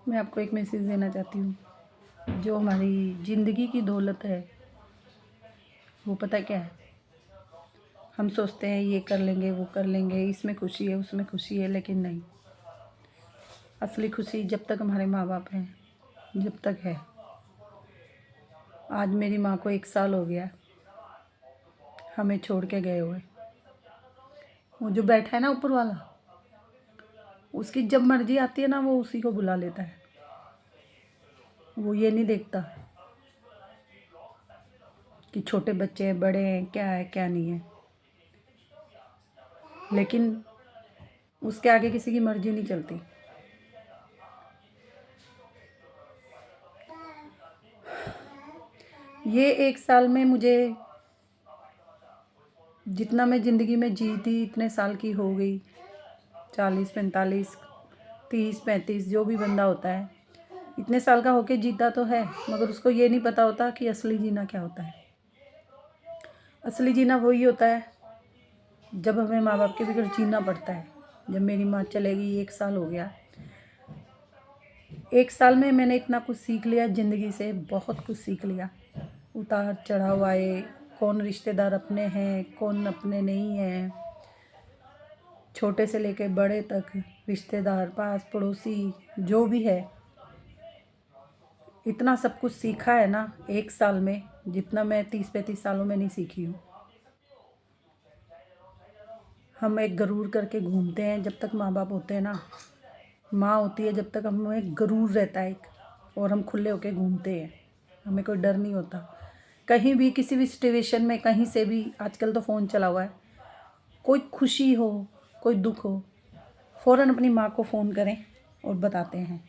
मैं आपको एक मैसेज देना चाहती हूँ। जो हमारी ज़िंदगी की दौलत है वो पता क्या है? हम सोचते हैं ये कर लेंगे, वो कर लेंगे, इसमें खुशी है, उसमें खुशी है, लेकिन नहीं। असली खुशी जब तक हमारे माँ बाप हैं, जब तक है। आज मेरी माँ को 1 साल हो गया हमें छोड़ के गए हुए। वो जो बैठा है ना ऊपर वाला, उसकी जब मर्जी आती है ना, वो उसी को बुला लेता है। वो ये नहीं देखता कि छोटे बच्चे हैं, बड़े हैं, क्या है क्या नहीं है। लेकिन उसके आगे किसी की मर्जी नहीं चलती। ये 1 साल में मुझे जितना मैं ज़िंदगी में जी थी, इतने साल की हो गई, 40, 45, 30, 35, जो भी बंदा होता है, इतने साल का होके जीता तो है, मगर उसको ये नहीं पता होता कि असली जीना क्या होता है। असली जीना वही होता है जब हमें माँ बाप के बगैर जीना पड़ता है। जब मेरी माँ चलेगी, 1 साल हो गया। 1 साल में मैंने इतना कुछ सीख लिया ज़िंदगी से, बहुत कुछ सीख लिया। उतार चढ़ाव आए, कौन रिश्तेदार अपने हैं, कौन अपने नहीं हैं, छोटे से लेके बड़े तक रिश्तेदार, पास पड़ोसी, जो भी है। इतना सब कुछ सीखा है ना 1 साल में, जितना मैं 30-35 सालों में नहीं सीखी हूँ। हम एक गरूर करके घूमते हैं जब तक माँ बाप होते हैं ना, माँ होती है जब तक हमें एक गरूर रहता है एक, और हम खुले होके घूमते हैं। हमें कोई डर नहीं होता कहीं भी, किसी भी सिचुएशन में, कहीं से भी। आजकल तो फ़ोन चला हुआ है, कोई खुशी हो, कोई दुख हो, फ़ौरन अपनी माँ को फ़ोन करें और बताते हैं।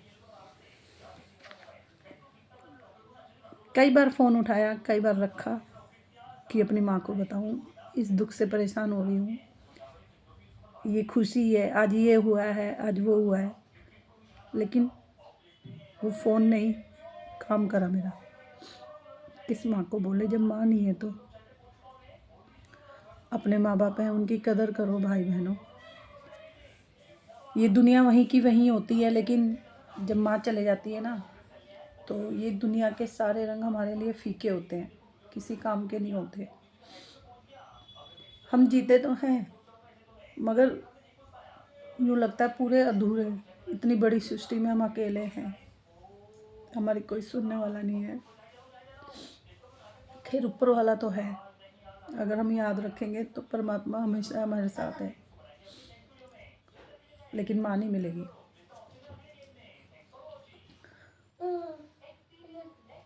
कई बार फ़ोन उठाया, कई बार रखा कि अपनी माँ को बताऊँ, इस दुख से परेशान हो रही हूँ, ये खुशी है, आज ये हुआ है, आज वो हुआ है। लेकिन वो फ़ोन नहीं काम करा मेरा। किस माँ को बोले जब माँ नहीं है तो? अपने माँ बाप हैं, उनकी कदर करो भाई बहनों। ये दुनिया वहीं की वहीं होती है, लेकिन जब माँ चले जाती है ना, तो ये दुनिया के सारे रंग हमारे लिए फीके होते हैं, किसी काम के नहीं होते। हम जीते तो हैं, मगर यूँ लगता है पूरे अधूरे। इतनी बड़ी सृष्टि में हम अकेले हैं, हमारी कोई सुनने वाला नहीं है। खैर ऊपर वाला तो है, अगर हम याद रखेंगे तो परमात्मा हमेशा हमारे साथ है, लेकिन माँ नहीं मिलेगी।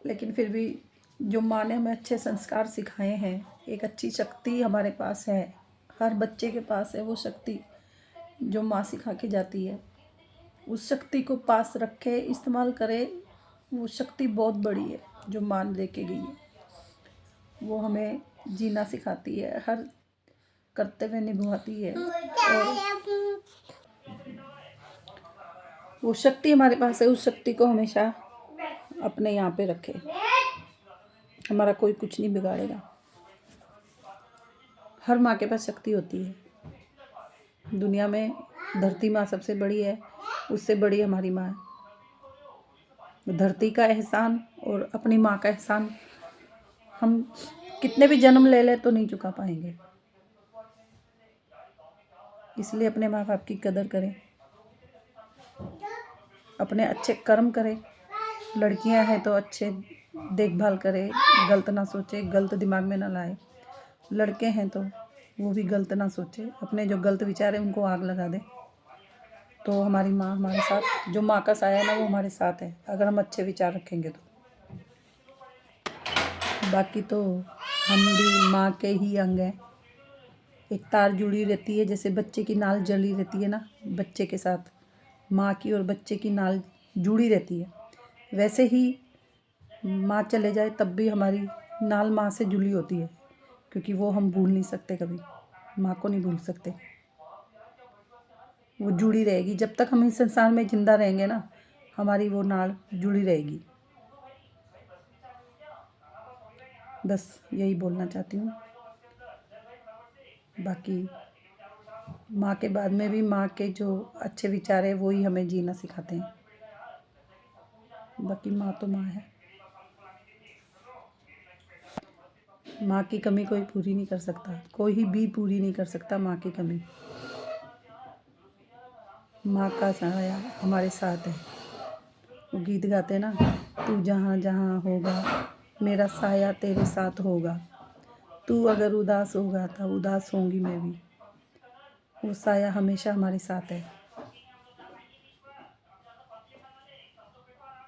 लेकिन फिर भी जो माँ ने हमें अच्छे संस्कार सिखाए हैं, एक अच्छी शक्ति हमारे पास है, हर बच्चे के पास है वो शक्ति जो माँ सिखा के जाती है। उस शक्ति को पास रखे, इस्तेमाल करे। वो शक्ति बहुत बड़ी है जो माँ दे के गई है। वो हमें जीना सिखाती है, हर कर्तव्य निभाती है, और वो शक्ति हमारे पास है। उस शक्ति को हमेशा अपने यहाँ पे रखे, हमारा कोई कुछ नहीं बिगाड़ेगा। हर माँ के पास शक्ति होती है। दुनिया में धरती माँ सबसे बड़ी है, उससे बड़ी हमारी माँ है। धरती का एहसान और अपनी माँ का एहसान हम कितने भी जन्म ले ले तो नहीं चुका पाएंगे। इसलिए अपने माँ बाप की कदर करें, अपने अच्छे कर्म करें। लड़कियां हैं तो अच्छे देखभाल करें, गलत ना सोचे, गलत दिमाग में ना लाए। लड़के हैं तो वो भी गलत ना सोचे, अपने जो गलत विचार है उनको आग लगा दें। तो हमारी माँ हमारे साथ, जो माँ का साया है ना, वो हमारे साथ है, अगर हम अच्छे विचार रखेंगे तो। बाकी तो हम भी माँ के ही अंग हैं। एक तार जुड़ी रहती है, जैसे बच्चे की नाल जली रहती है ना, बच्चे के साथ माँ की और बच्चे की नाल जुड़ी रहती है, वैसे ही माँ चले जाए तब भी हमारी नाल माँ से जुड़ी होती है, क्योंकि वो हम भूल नहीं सकते, कभी माँ को नहीं भूल सकते। वो जुड़ी रहेगी जब तक हम इस संसार में जिंदा रहेंगे ना, हमारी वो नाल जुड़ी रहेगी। बस यही बोलना चाहती हूँ। बाकी माँ के बाद में भी माँ के जो अच्छे विचार है वो ही हमें जीना सिखाते हैं। बाकी माँ तो माँ है। माँ की कमी कोई पूरी नहीं कर सकता, कोई भी पूरी नहीं कर सकता माँ की कमी। माँ का साया हमारे साथ है। वो गीत गाते ना, तू जहाँ जहाँ होगा मेरा साया तेरे साथ होगा, तू अगर उदास होगा तो उदास होंगी मैं भी। वो साया हमेशा हमारे साथ है।